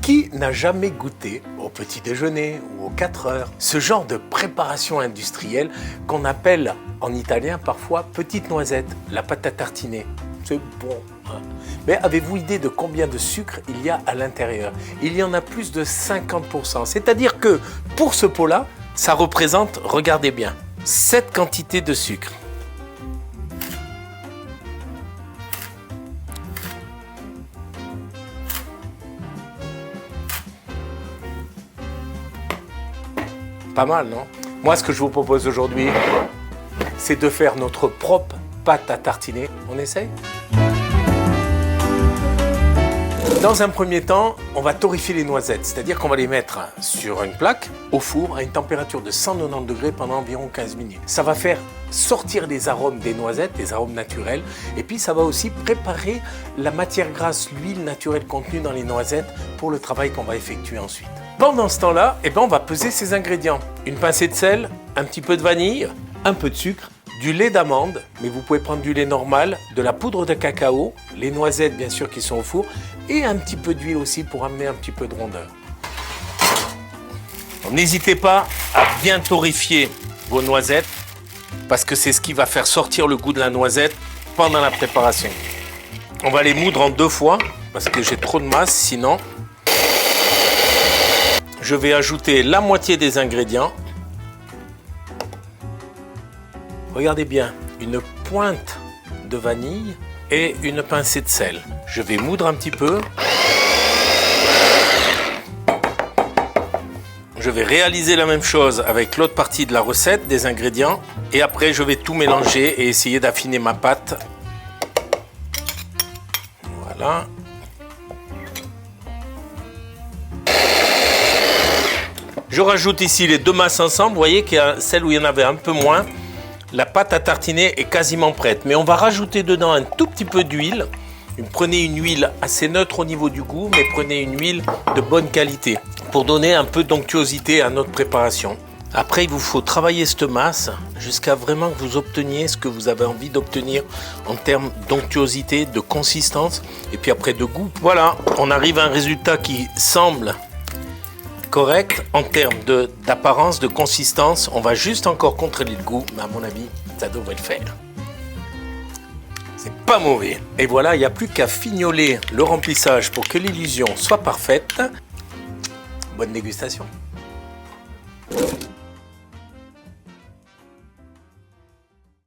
Qui n'a jamais goûté au petit déjeuner ou aux 4 heures ce genre de préparation industrielle qu'on appelle en italien parfois petite noisette, la pâte à tartiner? C'est bon, hein? Mais avez-vous idée de combien de sucre il y a à l'intérieur? Il y en a plus de 50%. C'est-à-dire que pour ce pot-là, ça représente, regardez bien, cette quantité de sucre. Pas mal, non? Moi, ce que je vous propose aujourd'hui, c'est de faire notre propre pâte à tartiner. On essaye? Dans un premier temps, on va torréfier les noisettes, c'est-à-dire qu'on va les mettre sur une plaque, au four, à une température de 190 degrés pendant environ 15 minutes. Ça va faire sortir les arômes des noisettes, les arômes naturels, et puis ça va aussi préparer la matière grasse, l'huile naturelle contenue dans les noisettes pour le travail qu'on va effectuer ensuite. Pendant ce temps-là, on va peser ces ingrédients. Une pincée de sel, un petit peu de vanille, un peu de sucre, du lait d'amande, mais vous pouvez prendre du lait normal, de la poudre de cacao, les noisettes bien sûr qui sont au four, et un petit peu d'huile aussi pour amener un petit peu de rondeur. N'hésitez pas à bien torréfier vos noisettes, parce que c'est ce qui va faire sortir le goût de la noisette pendant la préparation. On va les moudre en 2 fois, parce que j'ai trop de masse sinon. Je vais ajouter la moitié des ingrédients. Regardez bien, une pointe de vanille et une pincée de sel. Je vais moudre un petit peu. Je vais réaliser la même chose avec l'autre partie de la recette, des ingrédients. Et après, je vais tout mélanger et essayer d'affiner ma pâte. Voilà. Je rajoute ici les 2 masses ensemble. Vous voyez qu'il y a celle où il y en avait un peu moins. La pâte à tartiner est quasiment prête. Mais on va rajouter dedans un tout petit peu d'huile. Prenez une huile assez neutre au niveau du goût, mais prenez une huile de bonne qualité pour donner un peu d'onctuosité à notre préparation. Après, il vous faut travailler cette masse jusqu'à vraiment que vous obteniez ce que vous avez envie d'obtenir en termes d'onctuosité, de consistance et puis après de goût. Voilà, on arrive à un résultat qui semble correct en termes d'apparence, de consistance. On va juste encore contrôler le goût, mais à mon avis, ça devrait le faire. C'est pas mauvais. Et voilà, il n'y a plus qu'à fignoler le remplissage pour que l'illusion soit parfaite. Bonne dégustation.